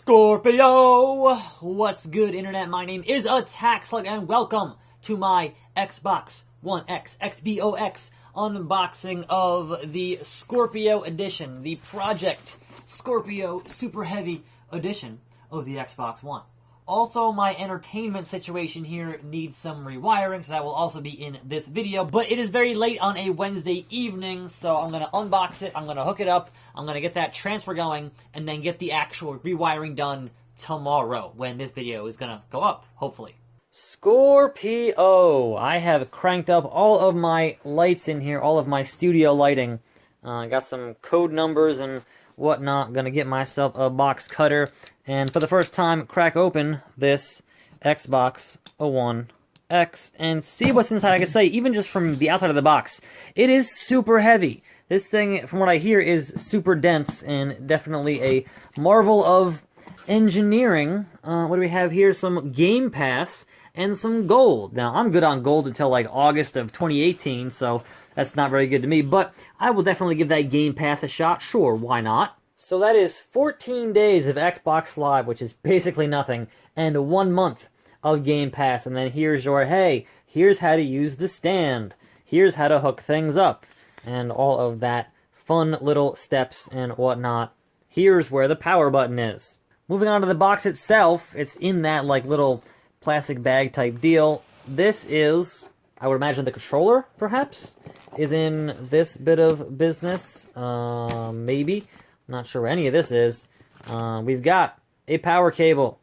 Scorpio! What's good, Internet? My name is Attack Slug, and welcome to my Xbox One X, XBOX, unboxing of the Scorpio edition, the Project Scorpio Super Heavy edition of the Xbox One. Also, my entertainment situation here needs some rewiring, so that will also be in this video. But it is very late on a Wednesday evening, so I'm going to unbox it, I'm going to hook it up, I'm going to get that transfer going, and then get the actual rewiring done tomorrow, when this video is going to go up, hopefully. Scorpio! I have cranked up all of my lights in here, all of my studio lighting. Got some code numbers and whatnot. Gonna get myself a box cutter and for the first time crack open this Xbox One X and see what's inside. I can say, even just from the outside of the box, it is super heavy. This thing, from what I hear, is super dense and definitely a marvel of engineering. What do we have here? Some Game Pass and some gold. Now, I'm good on gold until like August of 2018, so that's not very good to me, but I will definitely give that Game Pass a shot. Sure, why not? So that is 14 days of Xbox Live, which is basically nothing, and 1 month of Game Pass. And then here's your, hey, here's how to use the stand. Here's how to hook things up, and all of that fun little steps and whatnot. Here's where the power button is. Moving on to the box itself, it's in that like little plastic bag type deal. This is, I would imagine, the controller, perhaps, is in this bit of business. Maybe. Not sure what any of this is. We've got a power cable.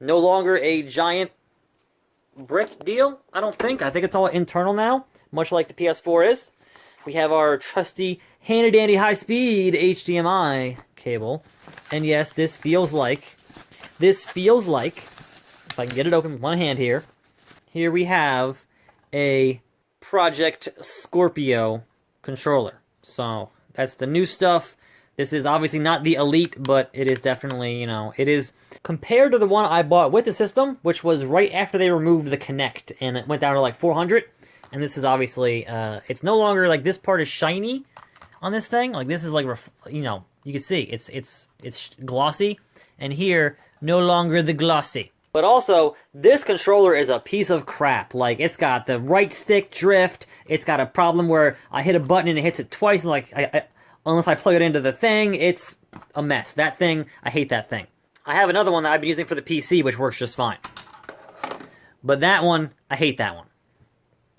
No longer a giant brick deal, I don't think. I think it's all internal now, much like the PS4 is. We have our trusty, handy-dandy high-speed HDMI cable. And yes, this feels like, if I can get it open with one hand here, here we have a Project Scorpio controller. So that's the new stuff. This is obviously not the Elite, but it is definitely, you know, it is compared to the one I bought with the system, which was right after they removed the Kinect, and it went down to like 400. And this is obviously, it's no longer like this part is shiny on this thing. Like this is like, you know, you can see it's glossy, and here no longer the glossy. But also, this controller is a piece of crap. Like, it's got the right stick drift. It's got a problem where I hit a button and it hits it twice. And like, unless I plug it into the thing, it's a mess. That thing, I hate that thing. I have another one that I've been using for the PC, which works just fine. But that one, I hate that one.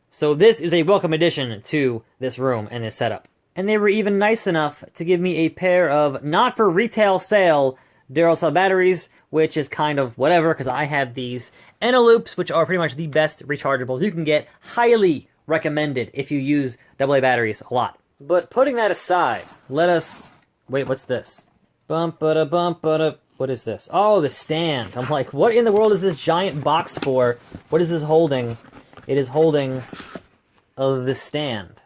So this is a welcome addition to this room and this setup. And they were even nice enough to give me a pair of not for retail sale Duracell batteries, which is kind of whatever, because I have these Eneloops, which are pretty much the best rechargeables you can get. Highly recommended if you use AA batteries a lot. But putting that aside, let us... Wait, what's this? Bump-ba-da-bump-ba-da... What is this? Oh, the stand. I'm like, what in the world is this giant box for? What is this holding? It is holding the stand,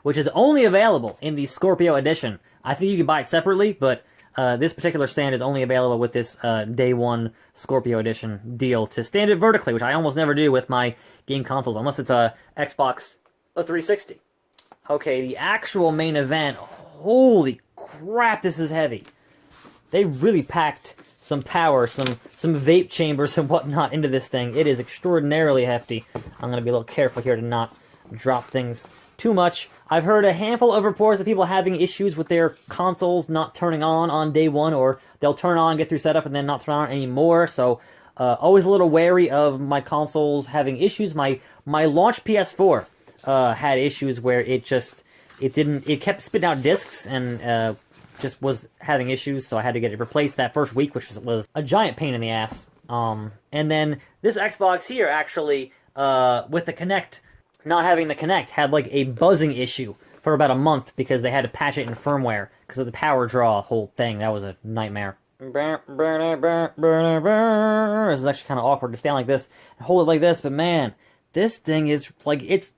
which is only available in the Scorpio edition. I think you can buy it separately, but this particular stand is only available with this Day 1 Scorpio edition deal to stand it vertically, which I almost never do with my game consoles, unless it's a Xbox 360. Okay, the actual main event. Holy crap, this is heavy. They really packed some power, some vape chambers and whatnot into this thing. It is extraordinarily hefty. I'm going to be a little careful here to not drop things too much. I've heard a handful of reports of people having issues with their consoles not turning on day one, or they'll turn on, get through setup, and then not turn on anymore. So always a little wary of my consoles having issues. My launch PS4 had issues where it kept spitting out discs and just was having issues, so I had to get it replaced that first week, which was a giant pain in the ass. And then this Xbox here, actually, with the Kinect, not having the Kinect, had like a buzzing issue for about a month because they had to patch it in firmware because of the power draw whole thing. That was a nightmare. This is actually kind of awkward to stand like this and hold it like this, but man, this thing is like, it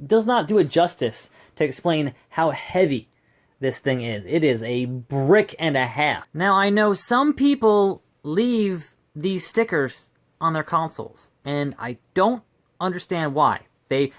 does not do it justice to explain how heavy this thing is. It is a brick and a half. Now, I know some people leave these stickers on their consoles, and I don't understand why.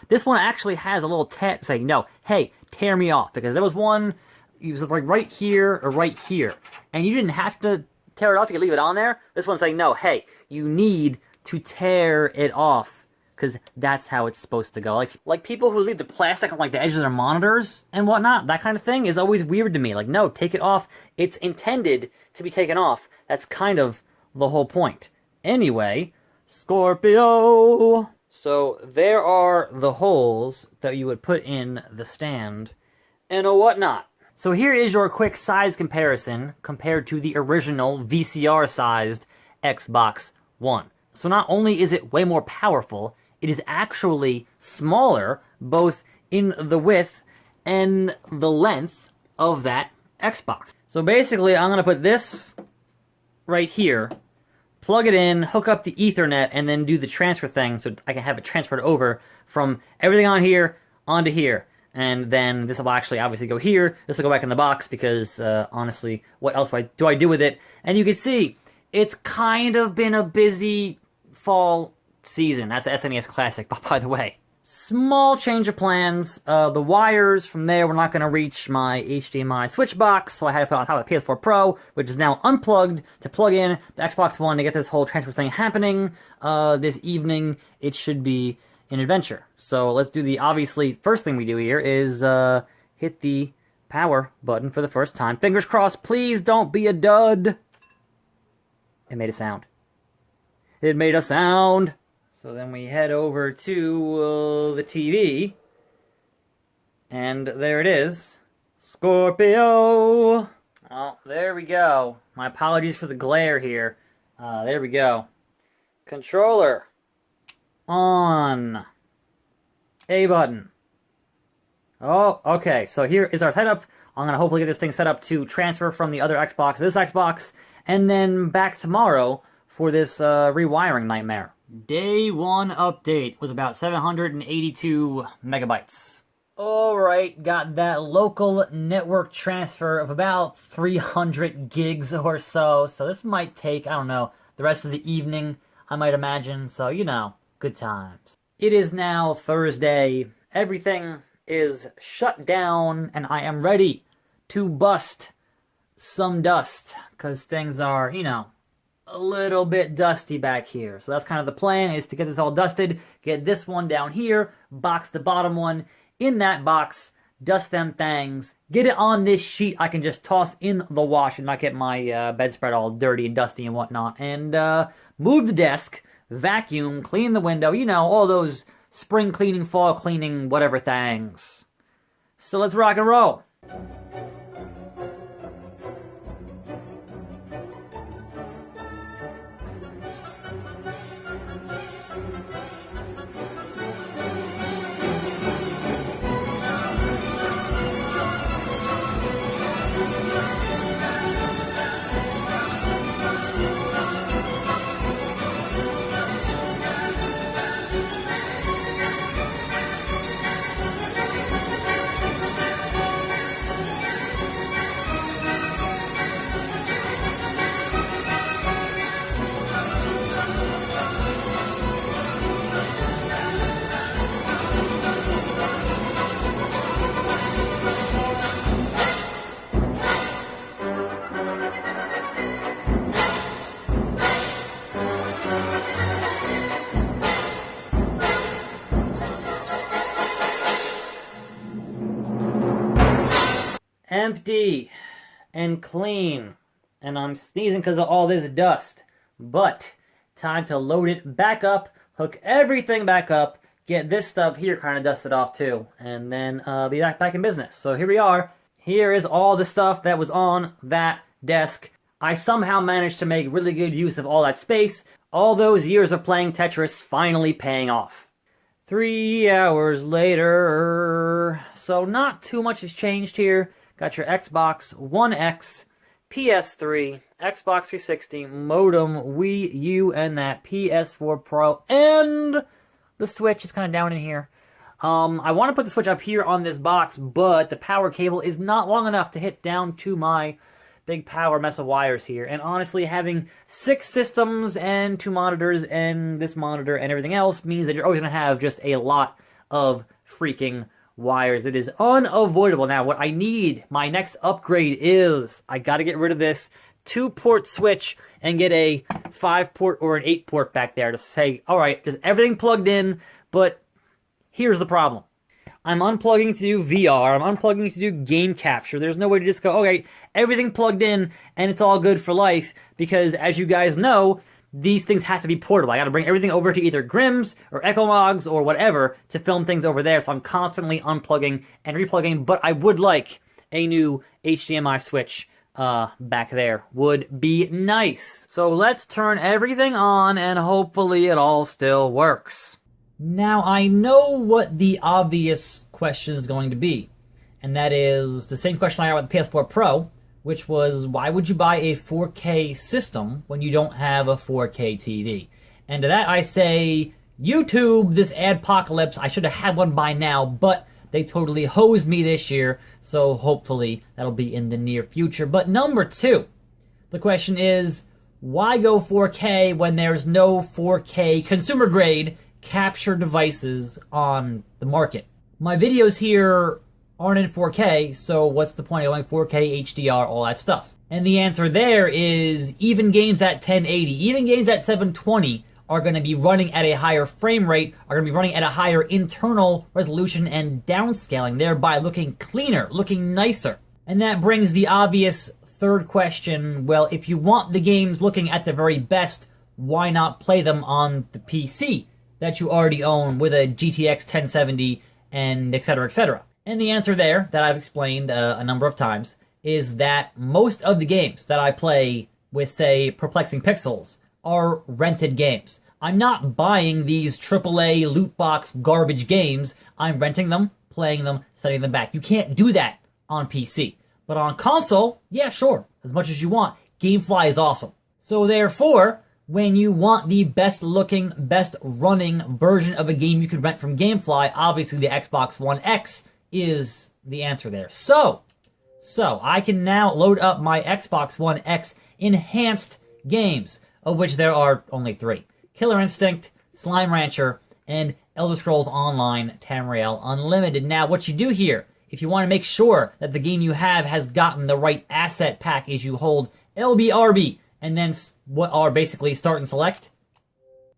This one actually has a little tag saying, no, hey, tear me off, because there was one, it was like right here or right here, and you didn't have to tear it off, you can leave it on there. This one's saying, no, hey, you need to tear it off, because that's how it's supposed to go. Like people who leave the plastic on like the edges of their monitors and whatnot, that kind of thing is always weird to me. Like, no, take it off. It's intended to be taken off. That's kind of the whole point. Anyway, Scorpio. So there are the holes that you would put in the stand and whatnot. So here is your quick size comparison compared to the original VCR-sized Xbox One. So not only is it way more powerful, it is actually smaller, both in the width and the length of that Xbox. So basically, I'm going to put this right here, plug it in, hook up the Ethernet, and then do the transfer thing so I can have it transferred over from everything on here onto here. And then this will actually obviously go here. This will go back in the box because, honestly, what else do I do with it? And you can see, it's kind of been a busy fall season. That's an SNES Classic, by the way. Small change of plans. The wires from there were not going to reach my HDMI switch box, so I had to put it on top of the PS4 Pro, which is now unplugged to plug in the Xbox One to get this whole transfer thing happening. This evening, it should be an adventure. So let's do the, obviously, first thing we do here is hit the power button for the first time. Fingers crossed, please don't be a dud. It made a sound. It made a sound. So then we head over to the TV. And there it is. Scorpio. Oh, there we go. My apologies for the glare here. There we go. Controller. On. A button. Oh, okay. So here is our setup. I'm going to hopefully get this thing set up to transfer from the other Xbox to this Xbox. And then back tomorrow for this rewiring nightmare. Day 1 update was about 782 megabytes. Alright, got that local network transfer of about 300 gigs or so. So this might take, I don't know, the rest of the evening, I might imagine. So, you know, good times. It is now Thursday. Everything is shut down, and I am ready to bust some dust, because things are, you know, a little bit dusty back here. So that's kind of the plan, is to get this all dusted, get this one down here, box the bottom one in that box, dust them things, get it on this sheet I can just toss in the wash and not get my bedspread all dirty and dusty and whatnot, and move the desk, vacuum, clean the window, you know, all those spring cleaning, fall cleaning, whatever things. So let's rock and roll. Empty and clean, and I'm sneezing because of all this dust, but time to load it back up, hook everything back up, get this stuff here kind of dusted off too, and then be back in business. So here we are. Here is all the stuff that was on that desk. I somehow managed to make really good use of all that space. All those years of playing Tetris finally paying off. 3 hours later, so not too much has changed here. Got your Xbox One X, PS3, Xbox 360, modem, Wii U, and that PS4 Pro, and the Switch is kind of down in here. I want to put the Switch up here on this box, but the power cable is not long enough to hit down to my big power mess of wires here. And honestly, having 6 systems and 2 monitors and this monitor and everything else means that you're always going to have just a lot of freaking wires. It is unavoidable. Now, what I need, my next upgrade is, I got to get rid of this 2-port switch and get a 5-port or an 8-port back there to say, all right, is everything plugged in? But here's the problem. I'm unplugging to do VR, I'm unplugging to do game capture. There's no way to just go, okay, everything plugged in and it's all good for life, because as you guys know, these things have to be portable. I gotta bring everything over to either Grimm's or Echomogs or whatever to film things over there, so I'm constantly unplugging and replugging, but I would like a new HDMI switch back there. Would be nice. So let's turn everything on and hopefully it all still works. Now, I know what the obvious question is going to be, and that is the same question I got with the PS4 Pro, which was, why would you buy a 4K system when you don't have a 4K TV? And to that I say, YouTube, this adpocalypse, I should have had one by now, but they totally hosed me this year, so hopefully that'll be in the near future. But number two, the question is, why go 4K when there's no 4K consumer grade capture devices on the market? My videos here aren't in 4K, so what's the point of going 4K, HDR, all that stuff? And the answer there is even games at 1080, even games at 720 are going to be running at a higher frame rate, are going to be running at a higher internal resolution and downscaling, thereby looking cleaner, looking nicer. And that brings the obvious third question, well, if you want the games looking at the very best, why not play them on the PC that you already own with a GTX 1070 and etc., etc.? And the answer there, that I've explained a number of times, is that most of the games that I play with, say, Perplexing Pixels are rented games. I'm not buying these AAA loot box garbage games. I'm renting them, playing them, setting them back. You can't do that on PC. But on console, yeah, sure, as much as you want. GameFly is awesome. So therefore, when you want the best looking, best running version of a game you could rent from GameFly, obviously the Xbox One X is the answer there. So I can now load up my Xbox One X enhanced games, of which there are only 3. Killer Instinct, Slime Rancher, and Elder Scrolls Online Tamriel Unlimited. Now, what you do here, if you want to make sure that the game you have has gotten the right asset pack, is you hold LBRB, and then what are basically start and select.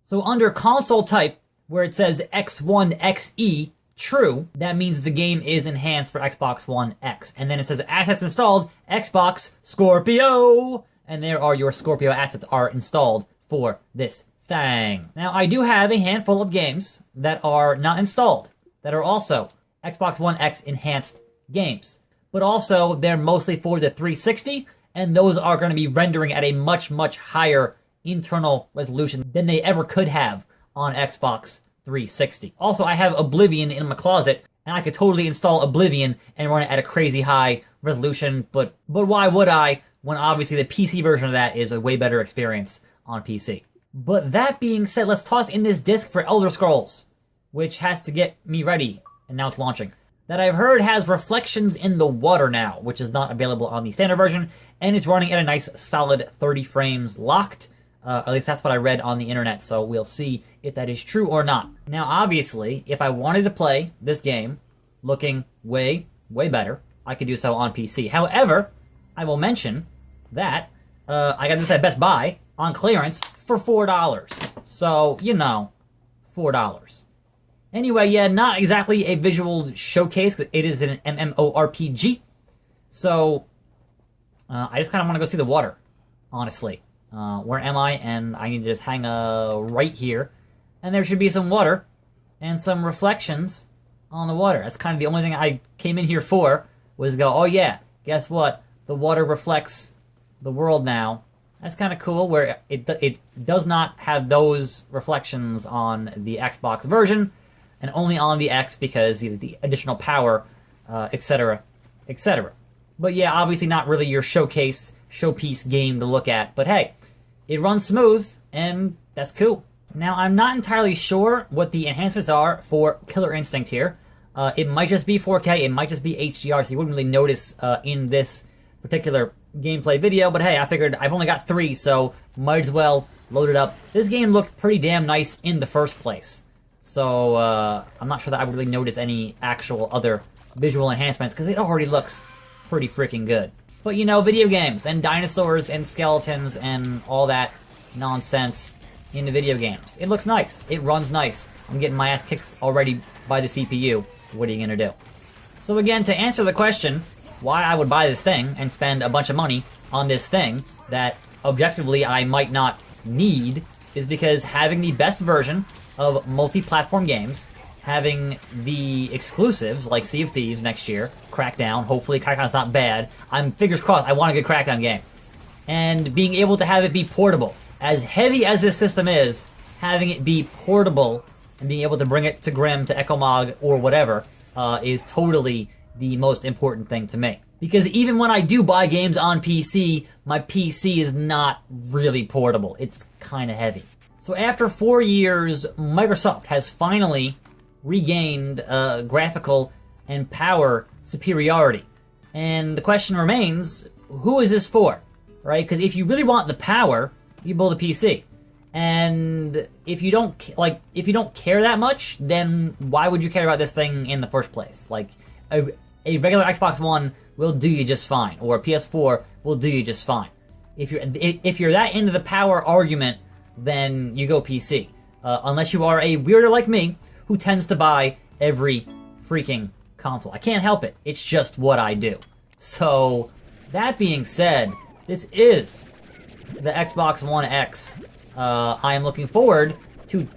So under console type, where it says X1XE, true, that means the game is enhanced for Xbox One X. And then it says assets installed, Xbox Scorpio, and there are your Scorpio assets are installed for this thing. Now, I do have a handful of games that are not installed, that are also Xbox One X enhanced games. But also, they're mostly for the 360, and those are going to be rendering at a much, much higher internal resolution than they ever could have on Xbox 360. Also, I have Oblivion in my closet, and I could totally install Oblivion and run it at a crazy high resolution, but why would I, when obviously the PC version of that is a way better experience on PC. But that being said, let's toss in this disc for Elder Scrolls, which has to get me ready, and now it's launching. That I've heard has reflections in the water now, which is not available on the standard version, and it's running at a nice solid 30 frames locked. At least that's what I read on the internet, so we'll see if that is true or not. Now, obviously, if I wanted to play this game looking way, way better, I could do so on PC. However, I will mention that I got this at Best Buy on clearance for $4. So, you know, $4. Anyway, yeah, not exactly a visual showcase, 'cause it is an MMORPG. So, I just kind of want to go see the water, honestly. Where am I? And I need to just hang right here. And there should be some water and some reflections on the water. That's kind of the only thing I came in here for, was to go, oh yeah, guess what? The water reflects the world now. That's kind of cool, where it does not have those reflections on the Xbox version, and only on the X because of the additional power, etc., etc. But yeah, obviously not really your showpiece game to look at, but hey, it runs smooth, and that's cool. Now, I'm not entirely sure what the enhancements are for Killer Instinct here. It might just be 4K, it might just be HDR, so you wouldn't really notice in this particular gameplay video, but hey, I figured I've only got 3, so might as well load it up. This game looked pretty damn nice in the first place, so I'm not sure that I would really notice any actual other visual enhancements, because it already looks pretty freaking good. But you know, video games and dinosaurs and skeletons and all that nonsense in the video games. It looks nice. It runs nice. I'm getting my ass kicked already by the CPU. What are you gonna do? So again, to answer the question, why I would buy this thing and spend a bunch of money on this thing that objectively I might not need is because having the best version of multi-platform games, having the exclusives like Sea of Thieves next year, Crackdown, hopefully Crackdown's not bad. I'm fingers crossed, I want a good Crackdown game. And being able to have it be portable. As heavy as this system is, having it be portable and being able to bring it to Grim, to EchoMog, or whatever, is totally the most important thing to me. Because even when I do buy games on PC, my PC is not really portable. It's kind of heavy. So after 4 years, Microsoft has finally regained graphical and power superiority. And the question remains, who is this for? Right? Because if you really want the power, you build a PC. And if you don't care that much, then why would you care about this thing in the first place? Like, a regular Xbox One will do you just fine, or a PS4 will do you just fine. If you're that into the power argument, then you go PC. Unless you are a weirdo like me, who tends to buy every freaking console. I can't help it. It's just what I do. So, that being said, this is the Xbox One X. I am looking forward to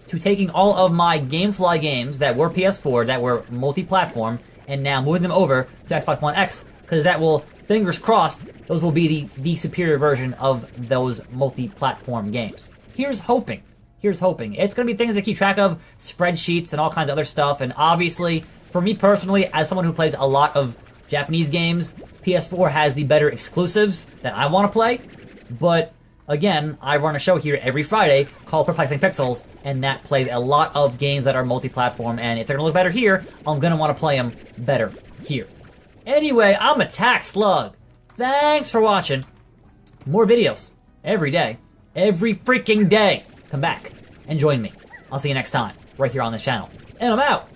taking all of my GameFly games that were PS4, that were multi-platform, and now moving them over to Xbox One X, because that will, fingers crossed, those will be the superior version of those multi-platform games. Here's hoping. It's going to be things to keep track of, spreadsheets and all kinds of other stuff, and obviously, for me personally, as someone who plays a lot of Japanese games, PS4 has the better exclusives that I want to play, but again, I run a show here every Friday called Perplexing Pixels, and that plays a lot of games that are multi-platform, and if they're going to look better here, I'm going to want to play them better here. Anyway, I'm Attack Slug. Thanks for watching. More videos every day. Every freaking day. Come back and join me. I'll see you next time, right here on this channel. And I'm out.